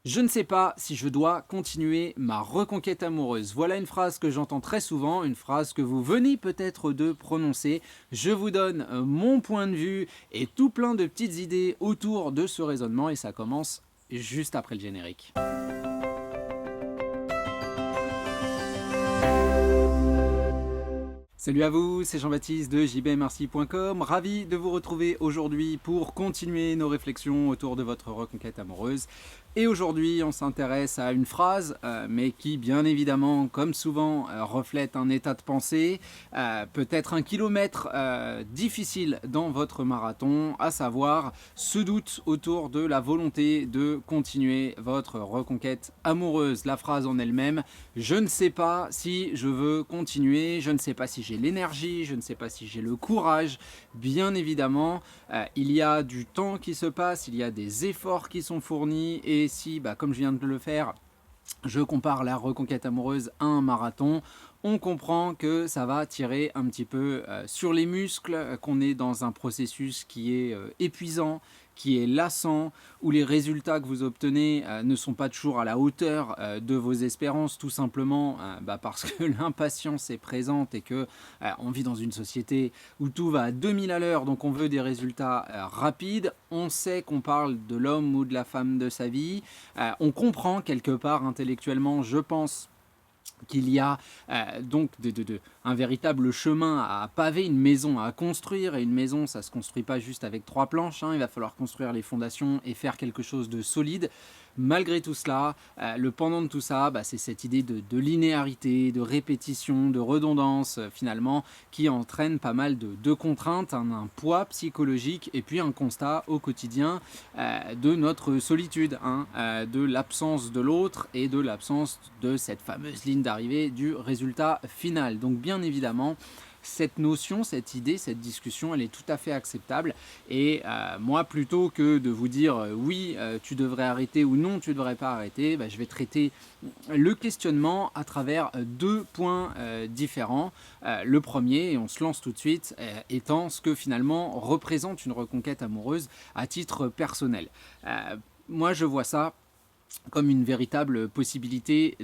Je ne sais pas si je dois continuer ma reconquête amoureuse. Voilà une phrase que j'entends très souvent, une phrase que vous venez peut-être de prononcer. Je vous donne mon point de vue et tout plein de petites idées autour de ce raisonnement et ça commence juste après le générique. Salut à vous, c'est Jean-Baptiste de jbmrc.com, ravi de vous retrouver aujourd'hui pour continuer nos réflexions autour de votre reconquête amoureuse. Et aujourd'hui, on s'intéresse à une phrase, mais qui bien évidemment, comme souvent, reflète un état de pensée, peut-être un kilomètre difficile dans votre marathon, à savoir ce doute autour de la volonté de continuer votre reconquête amoureuse. La phrase en elle-même, je ne sais pas si je veux continuer, je ne sais pas si j'ai l'énergie, je ne sais pas si j'ai le courage. Bien évidemment, il y a du temps qui se passe, il y a des efforts qui sont fournis et si, comme je viens de le faire, je compare la reconquête amoureuse à un marathon, on comprend que ça va tirer un petit peu sur les muscles, qu'on est dans un processus qui est épuisant, qui est lassant, où les résultats que vous obtenez ne sont pas toujours à la hauteur de vos espérances, tout simplement parce que l'impatience est présente et que on vit dans une société où tout va à 2000 à l'heure, donc on veut des résultats rapides. On sait qu'on parle de l'homme ou de la femme de sa vie. On comprend quelque part intellectuellement, je pense, qu'il y a donc un véritable chemin à paver, une maison à construire. Et une maison, ça ne se construit pas juste avec 3 planches, hein. Il va falloir construire les fondations et faire quelque chose de solide. Malgré tout cela, le pendant de tout ça, c'est cette idée de linéarité, de répétition, de redondance, finalement, qui entraîne pas mal de contraintes, un poids psychologique et puis un constat au quotidien de notre solitude, hein, de l'absence de l'autre et de l'absence de cette fameuse ligne d'arrivée du résultat final. Donc bien évidemment, cette notion, cette idée, cette discussion, elle est tout à fait acceptable. Et moi, plutôt que de vous dire oui, tu devrais arrêter ou non, tu ne devrais pas arrêter, je vais traiter le questionnement à travers 2 points différents. Le premier, et on se lance tout de suite, étant ce que finalement représente une reconquête amoureuse à titre personnel. Moi, je vois ça comme une véritable possibilité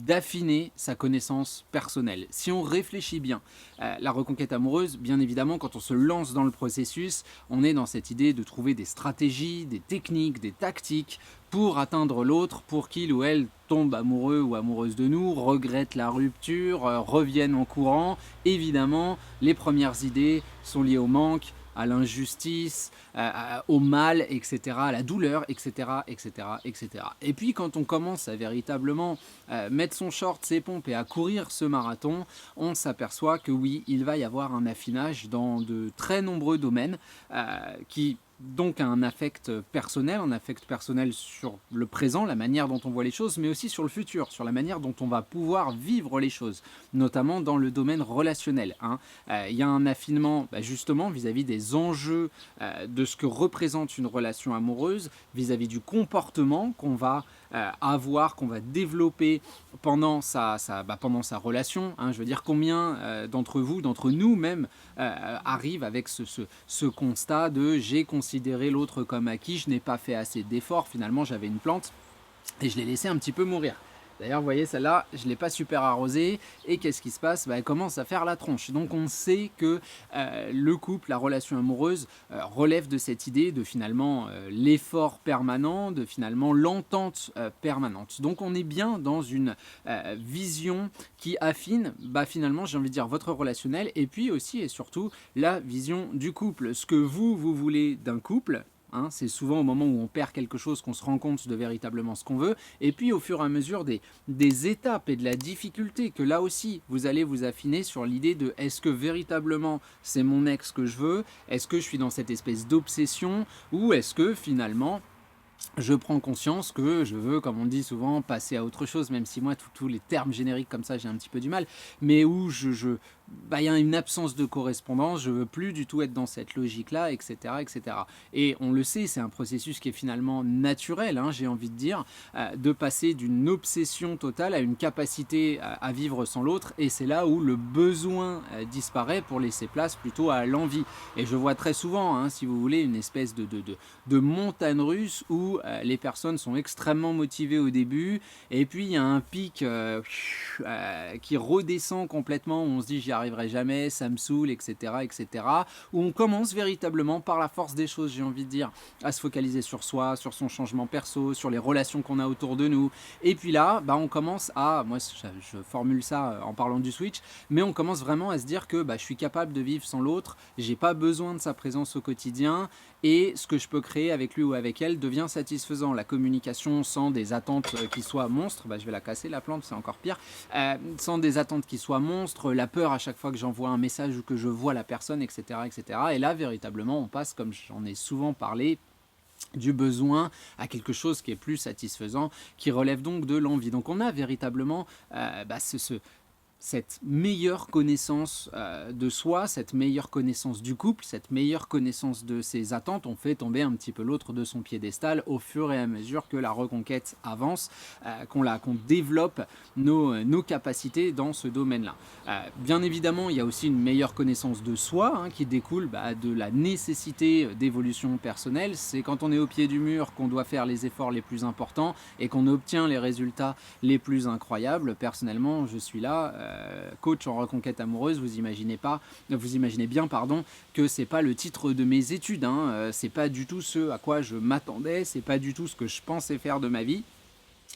d'affiner sa connaissance personnelle. Si on réfléchit bien, la reconquête amoureuse, bien évidemment, quand on se lance dans le processus, on est dans cette idée de trouver des stratégies, des techniques, des tactiques pour atteindre l'autre, pour qu'il ou elle tombe amoureux ou amoureuse de nous, regrette la rupture, revienne en courant. Évidemment, les premières idées sont liées au manque, à l'injustice, au mal, etc., à la douleur, etc., etc., etc. Et puis quand on commence à véritablement mettre son short, ses pompes et à courir ce marathon, on s'aperçoit que oui, il va y avoir un affinage dans de très nombreux domaines qui donc un affect personnel sur le présent, la manière dont on voit les choses, mais aussi sur le futur, sur la manière dont on va pouvoir vivre les choses, notamment dans le domaine relationnel, hein. Il y a un affinement justement vis-à-vis des enjeux de ce que représente une relation amoureuse, vis-à-vis du comportement qu'on va avoir, qu'on va développer pendant pendant sa relation, hein. Je veux dire, combien d'entre vous, d'entre nous même, arrivent avec ce constat de j'ai considéré l'autre comme acquis, je n'ai pas fait assez d'efforts, finalement j'avais une plante et je l'ai laissé un petit peu mourir. D'ailleurs, vous voyez, celle-là, je ne l'ai pas super arrosée. Et qu'est-ce qui se passe? Elle commence à faire la tronche. Donc, on sait que le couple, la relation amoureuse, relève de cette idée de finalement l'effort permanent, de finalement l'entente permanente. Donc, on est bien dans une vision qui affine, finalement, j'ai envie de dire, votre relationnel. Et puis aussi et surtout, la vision du couple. Ce que vous voulez d'un couple. Hein, c'est souvent au moment où on perd quelque chose qu'on se rend compte de véritablement ce qu'on veut. Et puis au fur et à mesure des étapes et de la difficulté, que là aussi vous allez vous affiner sur l'idée de est-ce que véritablement c'est mon ex que je veux, est-ce que je suis dans cette espèce d'obsession, ou est-ce que finalement je prends conscience que je veux, comme on dit souvent, passer à autre chose, même si moi tous les termes génériques comme ça j'ai un petit peu du mal, mais où bah, y a une absence de correspondance, je veux plus du tout être dans cette logique-là, etc., etc. Et on le sait, c'est un processus qui est finalement naturel, hein, j'ai envie de dire, de passer d'une obsession totale à une capacité à vivre sans l'autre, et c'est là où le besoin disparaît pour laisser place plutôt à l'envie. Et je vois très souvent, hein, si vous voulez, une espèce de montagne russe où les personnes sont extrêmement motivées au début, et puis il y a un pic qui redescend complètement, où on se dit j'y arriverai jamais, ça me saoule, etc., etc., où on commence véritablement par la force des choses, j'ai envie de dire, à se focaliser sur soi, sur son changement perso, sur les relations qu'on a autour de nous. Et puis là, bah, on commence à, moi je formule ça en parlant du Switch, mais on commence vraiment à se dire que bah, je suis capable de vivre sans l'autre, j'ai pas besoin de sa présence au quotidien, et ce que je peux créer avec lui ou avec elle devient satisfaisant. La communication sans des attentes qui soient monstres, bah, je vais la casser la plante, c'est encore pire, sans des attentes qui soient monstres, la peur à chaque fois que j'envoie un message ou que je vois la personne, etc., etc. Et là, véritablement, on passe, comme j'en ai souvent parlé, du besoin à quelque chose qui est plus satisfaisant, qui relève donc de l'envie. Donc on a véritablement cette meilleure connaissance de soi, cette meilleure connaissance du couple, cette meilleure connaissance de ses attentes. On fait tomber un petit peu l'autre de son piédestal au fur et à mesure que la reconquête avance, qu'on développe nos capacités dans ce domaine-là. Bien évidemment, il y a aussi une meilleure connaissance de soi hein, qui découle de la nécessité d'évolution personnelle. C'est quand on est au pied du mur qu'on doit faire les efforts les plus importants et qu'on obtient les résultats les plus incroyables. Personnellement, je suis là, coach en reconquête amoureuse, vous imaginez bien que c'est pas le titre de mes études, hein, c'est pas du tout ce à quoi je m'attendais, c'est pas du tout ce que je pensais faire de ma vie.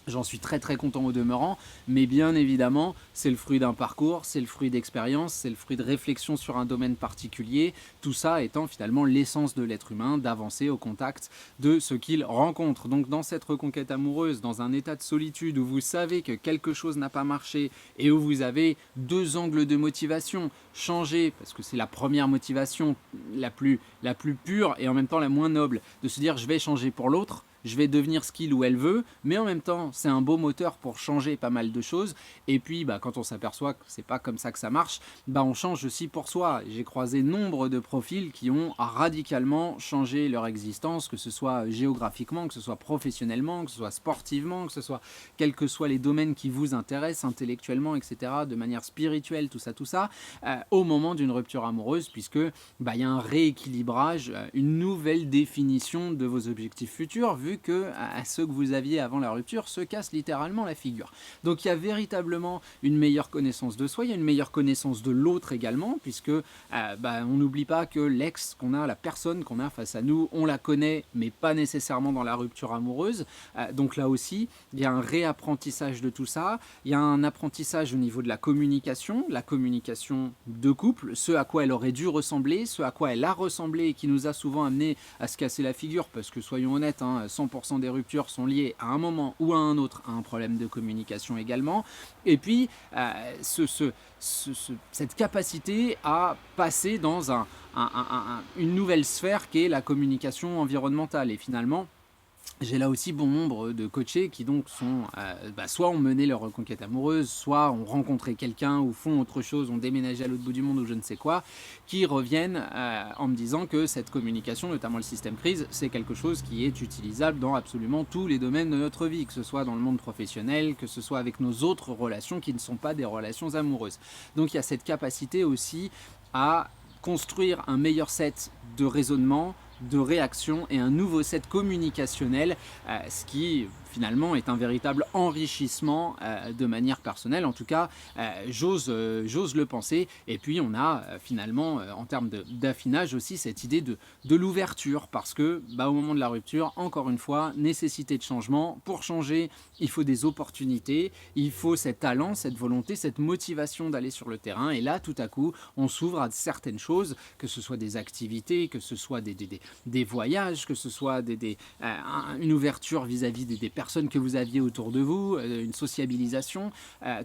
J'en suis très très content au demeurant, mais bien évidemment, c'est le fruit d'un parcours, c'est le fruit d'expérience, c'est le fruit de réflexion sur un domaine particulier, tout ça étant finalement l'essence de l'être humain, d'avancer au contact de ce qu'il rencontre. Donc dans cette reconquête amoureuse, dans un état de solitude où vous savez que quelque chose n'a pas marché et où vous avez deux angles de motivation, changer, parce que c'est la première motivation la plus pure et en même temps la moins noble, de se dire je vais changer pour l'autre, je vais devenir ce qu'il ou elle veut, mais en même temps, c'est un beau moteur pour changer pas mal de choses. Et puis, quand on s'aperçoit que c'est pas comme ça que ça marche, on change aussi pour soi. J'ai croisé nombre de profils qui ont radicalement changé leur existence, que ce soit géographiquement, que ce soit professionnellement, que ce soit sportivement, que ce soit quels que soient les domaines qui vous intéressent, intellectuellement, etc., de manière spirituelle, tout ça, au moment d'une rupture amoureuse, puisque il y a un rééquilibrage, une nouvelle définition de vos objectifs futurs, vu que ceux que vous aviez avant la rupture se cassent littéralement la figure. Donc il y a véritablement une meilleure connaissance de soi, il y a une meilleure connaissance de l'autre également, puisque on n'oublie pas que l'ex qu'on a, la personne qu'on a face à nous, on la connaît, mais pas nécessairement dans la rupture amoureuse. Donc là aussi, il y a un réapprentissage de tout ça, il y a un apprentissage au niveau de la communication de couple, ce à quoi elle aurait dû ressembler, ce à quoi elle a ressemblé et qui nous a souvent amené à se casser la figure, parce que soyons honnêtes, 100% des ruptures sont liées à un moment ou à un autre à un problème de communication également. Et puis, cette capacité à passer dans une nouvelle sphère qui est la communication environnementale. Et finalement, j'ai là aussi bon nombre de coachés qui donc sont soit ont mené leur reconquête amoureuse, soit ont rencontré quelqu'un ou font autre chose, ont déménagé à l'autre bout du monde ou je ne sais quoi, qui reviennent en me disant que cette communication, notamment le système crise, c'est quelque chose qui est utilisable dans absolument tous les domaines de notre vie, que ce soit dans le monde professionnel, que ce soit avec nos autres relations qui ne sont pas des relations amoureuses. Donc il y a cette capacité aussi à construire un meilleur set de raisonnement, de réaction et un nouveau set communicationnel, ce qui finalement est un véritable enrichissement de manière personnelle. En tout cas, j'ose le penser. Et puis on a finalement, en termes d'affinage aussi, cette idée de l'ouverture, parce que au moment de la rupture, encore une fois, nécessité de changement. Pour changer, il faut des opportunités, il faut cet talent, cette volonté, cette motivation d'aller sur le terrain. Et là, tout à coup, on s'ouvre à certaines choses, que ce soit des activités, que ce soit des voyages, que ce soit une ouverture vis-à-vis des personnes que vous aviez autour de vous, une sociabilisation,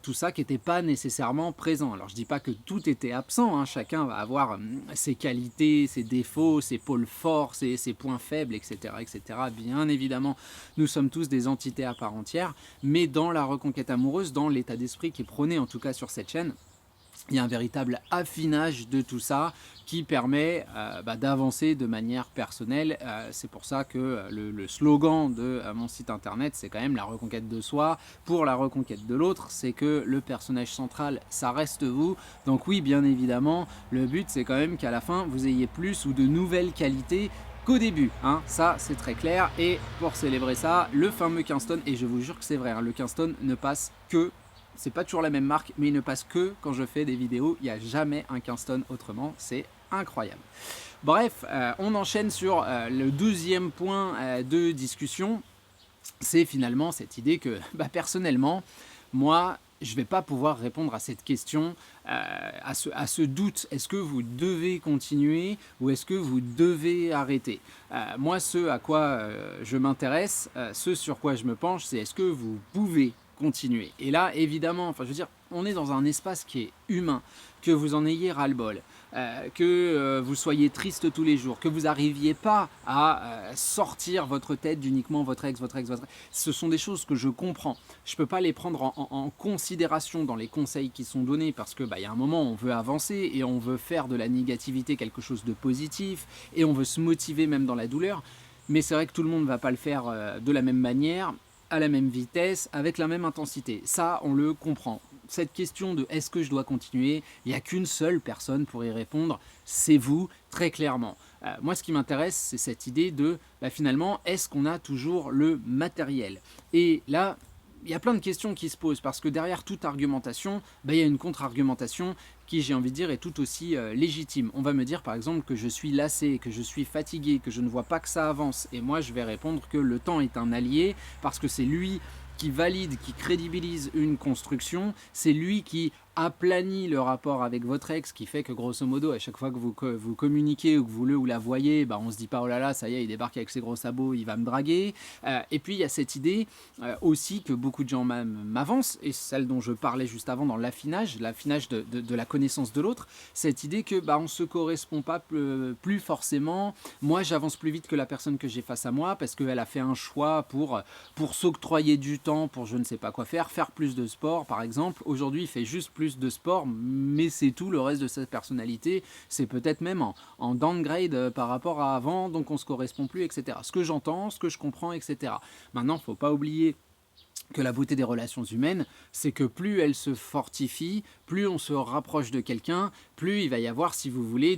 tout ça qui n'était pas nécessairement présent. Alors je dis pas que tout était absent, hein, chacun va avoir ses qualités, ses défauts, ses pôles forts, ses points faibles, etc., etc. Bien évidemment, nous sommes tous des entités à part entière, mais dans la reconquête amoureuse, dans l'état d'esprit qui est prôné en tout cas sur cette chaîne, Il y a un véritable affinage de tout ça qui permet d'avancer de manière personnelle. C'est pour ça que le slogan de mon site internet, c'est quand même la reconquête de soi pour la reconquête de l'autre. C'est que le personnage central, ça reste vous. Donc oui, bien évidemment, le but, c'est quand même qu'à la fin, vous ayez plus ou de nouvelles qualités qu'au début, hein. Ça c'est très clair. Et pour célébrer ça, le fameux Kingston, et je vous jure que c'est vrai, hein, le Kingston ne passe que, c'est pas toujours la même marque, mais il ne passe que quand je fais des vidéos. Il n'y a jamais un Kingston autrement, c'est incroyable. Bref, on enchaîne sur le deuxième point de discussion. C'est finalement cette idée que personnellement, moi, je ne vais pas pouvoir répondre à cette question, à ce doute. Est-ce que vous devez continuer ou est-ce que vous devez arrêter? Moi, ce à quoi je m'intéresse, ce sur quoi je me penche, c'est est-ce que vous pouvez continuer. Et là, évidemment, enfin, je veux dire, on est dans un espace qui est humain, que vous en ayez ras-le-bol, que vous soyez triste tous les jours, que vous n'arriviez pas à sortir votre tête d'uniquement votre ex. Ce sont des choses que je comprends. Je ne peux pas les prendre en considération dans les conseils qui sont donnés parce que y a un moment, on veut avancer et on veut faire de la négativité quelque chose de positif et on veut se motiver même dans la douleur. Mais c'est vrai que tout le monde ne va pas le faire de la même manière, à la même vitesse, avec la même intensité. Ça, on le comprend. Cette question de est-ce que je dois continuer, il n'y a qu'une seule personne pour y répondre, c'est vous, très clairement. Moi, ce qui m'intéresse, c'est cette idée de, finalement, est-ce qu'on a toujours le matériel? Et là, il y a plein de questions qui se posent, parce que derrière toute argumentation, il y a une contre-argumentation qui, j'ai envie de dire, est tout aussi légitime. On va me dire par exemple que je suis lassé, que je suis fatigué, que je ne vois pas que ça avance. Et moi, je vais répondre que le temps est un allié, parce que c'est lui qui valide, qui crédibilise une construction, c'est lui qui aplanit le rapport avec votre ex, qui fait que grosso modo, à chaque fois que vous communiquez ou que vous le ou la voyez, on se dit pas oh là là, ça y est, il débarque avec ses gros sabots, il va me draguer. Et puis il y a cette idée aussi que beaucoup de gens m'avancent, et celle dont je parlais juste avant dans l'affinage de la connaissance de l'autre, cette idée que on se correspond pas plus forcément. Moi, j'avance plus vite que la personne que j'ai face à moi parce qu'elle a fait un choix pour s'octroyer du temps, pour je ne sais pas quoi faire plus de sport par exemple. Aujourd'hui, il fait juste plus de sport, mais c'est tout. Le reste de sa personnalité, c'est peut-être même en downgrade par rapport à avant, donc on se correspond plus, etc. Ce que j'entends, ce que je comprends, etc. Maintenant, faut pas oublier que la beauté des relations humaines, c'est que plus elles se fortifient, plus on se rapproche de quelqu'un, plus il va y avoir, si vous voulez,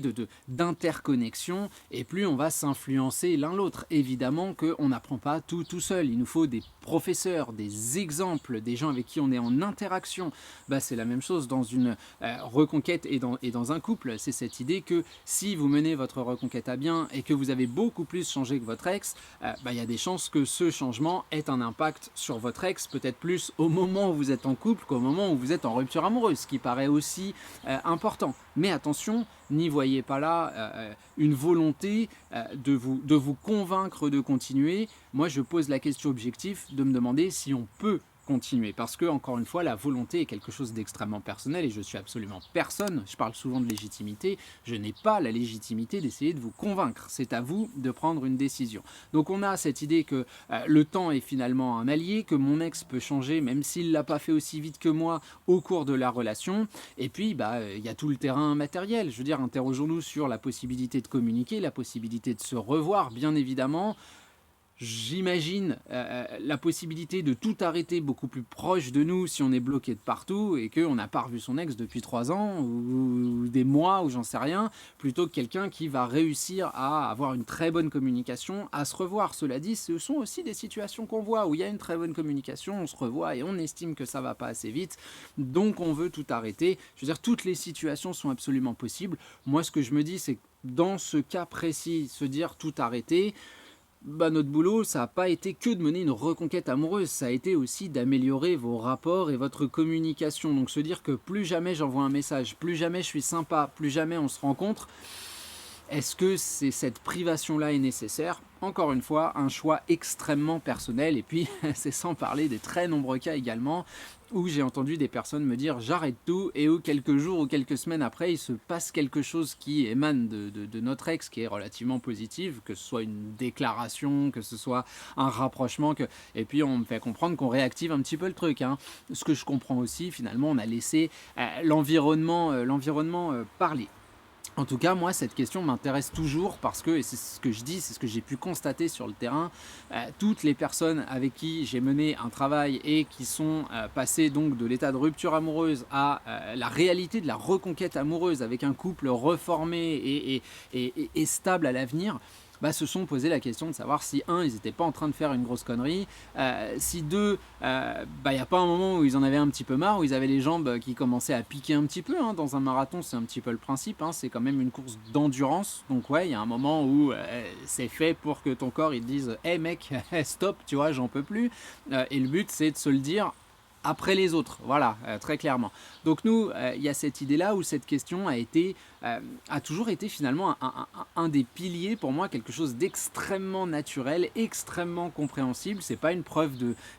d'interconnexion, et plus on va s'influencer l'un l'autre. Évidemment qu'on n'apprend pas tout seul, il nous faut des professeurs, des exemples, des gens avec qui on est en interaction. C'est la même chose dans une reconquête et dans un couple. C'est cette idée que si vous menez votre reconquête à bien et que vous avez beaucoup plus changé que votre ex, il y a des chances que ce changement ait un impact sur votre ex, peut-être plus au moment où vous êtes en couple qu'au moment où vous êtes en rupture amoureuse, ce qui paraît aussi important. Mais attention, n'y voyez pas là une volonté de vous convaincre de continuer. Moi, je pose la question objective de me demander si on peut continuer, parce que encore une fois, la volonté est quelque chose d'extrêmement personnel, et je suis absolument personne, je parle souvent de légitimité, je n'ai pas la légitimité d'essayer de vous convaincre, c'est à vous de prendre une décision. Donc on a cette idée que le temps est finalement un allié, que mon ex peut changer même s'il ne l'a pas fait aussi vite que moi au cours de la relation, et puis y a tout le terrain matériel. Je veux dire, interrogeons-nous sur la possibilité de communiquer, la possibilité de se revoir, bien évidemment. J'imagine la possibilité de tout arrêter beaucoup plus proche de nous si on est bloqué de partout et qu'on n'a pas revu son ex depuis 3 ans ou des mois ou j'en sais rien, plutôt que quelqu'un qui va réussir à avoir une très bonne communication, à se revoir. Cela dit, ce sont aussi des situations qu'on voit où il y a une très bonne communication, on se revoit et on estime que ça va pas assez vite, donc on veut tout arrêter. Je veux dire, toutes les situations sont absolument possibles. Moi, ce que je me dis, c'est que dans ce cas précis, se dire tout arrêter, notre boulot, ça n'a pas été que de mener une reconquête amoureuse, ça a été aussi d'améliorer vos rapports et votre communication. Donc se dire que plus jamais j'envoie un message, plus jamais je suis sympa, plus jamais on se rencontre, est-ce que cette privation-là est nécessaire ? encore une fois, un choix extrêmement personnel. Et puis, c'est sans parler des très nombreux cas également où j'ai entendu des personnes me dire j'arrête tout et où quelques jours ou quelques semaines après, il se passe quelque chose qui émane de notre ex qui est relativement positive, que ce soit une déclaration, que ce soit un rapprochement, et puis on me fait comprendre qu'on réactive un petit peu le truc, hein. Ce que je comprends aussi, finalement, on a laissé l'environnement parler. En tout cas, moi, cette question m'intéresse toujours parce que, et c'est ce que je dis, c'est ce que j'ai pu constater sur le terrain, toutes les personnes avec qui j'ai mené un travail et qui sont passées donc de l'état de rupture amoureuse à la réalité de la reconquête amoureuse avec un couple reformé et stable à l'avenir, bah, se sont posé la question de savoir si, un, ils n'étaient pas en train de faire une grosse connerie, si deux, bah, il n'y a pas un moment où ils en avaient un petit peu marre, où ils avaient les jambes qui commençaient à piquer un petit peu, hein. Dans un marathon, c'est un petit peu le principe, hein. C'est quand même une course d'endurance, donc ouais, il y a un moment où c'est fait pour que ton corps il te dise « Hey mec, stop, tu vois, j'en peux plus », et le but c'est de se le dire après les autres, voilà, très clairement. Donc nous, il y a cette idée-là où cette question a toujours été finalement un des piliers pour moi, quelque chose d'extrêmement naturel, extrêmement compréhensible. C'est pas une preuve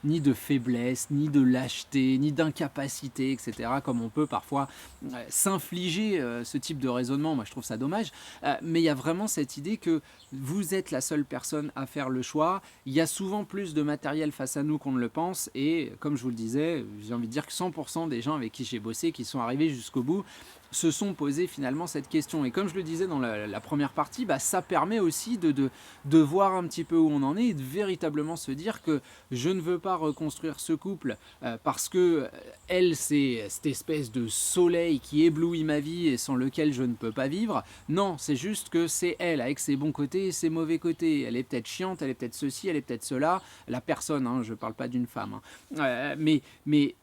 ni de faiblesse, ni de lâcheté, ni d'incapacité, etc. Comme on peut parfois s'infliger ce type de raisonnement. Moi, je trouve ça dommage. Mais il y a vraiment cette idée que vous êtes la seule personne à faire le choix. Il y a souvent plus de matériel face à nous qu'on ne le pense. Et comme je vous le disais, j'ai envie de dire que 100% des gens avec qui j'ai bossé, qui sont arrivés jusqu'au bout, se sont posés finalement cette question. Et comme je le disais dans la première partie, bah, ça permet aussi de voir un petit peu où on en est et de véritablement se dire que je ne veux pas reconstruire ce couple parce que elle, c'est cette espèce de soleil qui éblouit ma vie et sans lequel je ne peux pas vivre. Non, c'est juste que c'est elle, avec ses bons côtés et ses mauvais côtés. Elle est peut-être chiante, elle est peut-être ceci, elle est peut-être cela. La personne, hein, je ne parle pas d'une femme. Hein. Mais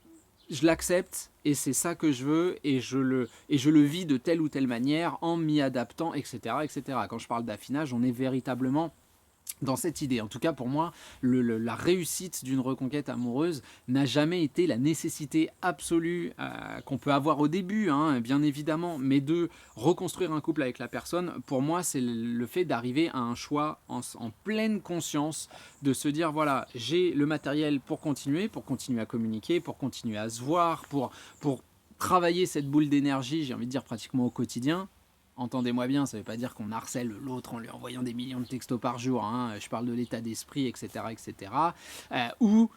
je l'accepte et c'est ça que je veux et je le vis de telle ou telle manière en m'y adaptant, etc., etc. Quand je parle d'affinage, on est véritablement dans cette idée. En tout cas, pour moi, la réussite d'une reconquête amoureuse n'a jamais été la nécessité absolue qu'on peut avoir au début, hein, bien évidemment, mais de reconstruire un couple avec la personne, pour moi, c'est le fait d'arriver à un choix en pleine conscience, de se dire, voilà, j'ai le matériel pour continuer à communiquer, pour continuer à se voir, pour travailler cette boule d'énergie, j'ai envie de dire pratiquement au quotidien. Entendez-moi bien, ça ne veut pas dire qu'on harcèle l'autre en lui envoyant des millions de textos par jour, hein. Je parle de l'état d'esprit, etc. etc. Ou,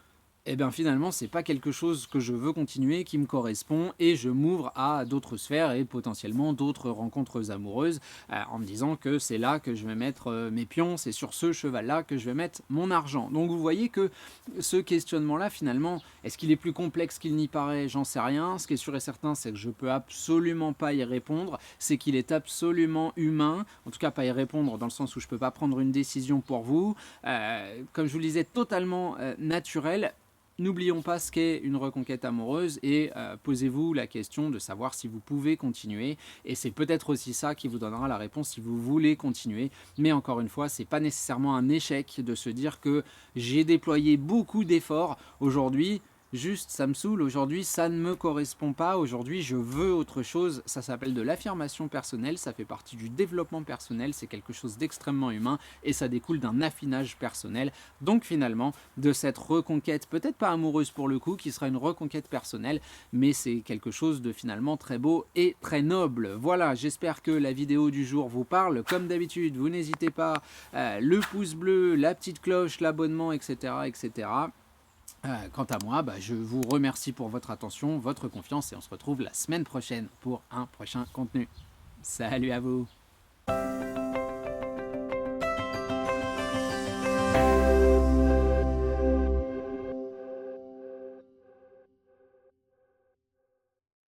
eh bien finalement, c'est pas quelque chose que je veux continuer, qui me correspond, et je m'ouvre à d'autres sphères et potentiellement d'autres rencontres amoureuses, en me disant que c'est là que je vais mettre mes pions, c'est sur ce cheval-là que je vais mettre mon argent. Donc vous voyez que ce questionnement-là, finalement, est-ce qu'il est plus complexe qu'il n'y paraît? J'en sais rien. Ce qui est sûr et certain, c'est que je peux absolument pas y répondre, c'est qu'il est absolument humain, en tout cas pas y répondre dans le sens où je peux pas prendre une décision pour vous, comme je vous le disais, totalement naturel. N'oublions pas ce qu'est une reconquête amoureuse et posez-vous la question de savoir si vous pouvez continuer, et c'est peut-être aussi ça qui vous donnera la réponse si vous voulez continuer. Mais encore une fois, c'est pas nécessairement un échec de se dire que j'ai déployé beaucoup d'efforts aujourd'hui. Juste, ça me saoule, aujourd'hui ça ne me correspond pas, aujourd'hui je veux autre chose. Ça s'appelle de l'affirmation personnelle, ça fait partie du développement personnel, c'est quelque chose d'extrêmement humain et ça découle d'un affinage personnel. Donc finalement, de cette reconquête, peut-être pas amoureuse pour le coup, qui sera une reconquête personnelle, mais c'est quelque chose de finalement très beau et très noble. Voilà, j'espère que la vidéo du jour vous parle. Comme d'habitude, vous n'hésitez pas, le pouce bleu, la petite cloche, l'abonnement, etc., etc. Quant à moi, je vous remercie pour votre attention, votre confiance et on se retrouve la semaine prochaine pour un prochain contenu. Salut à vous!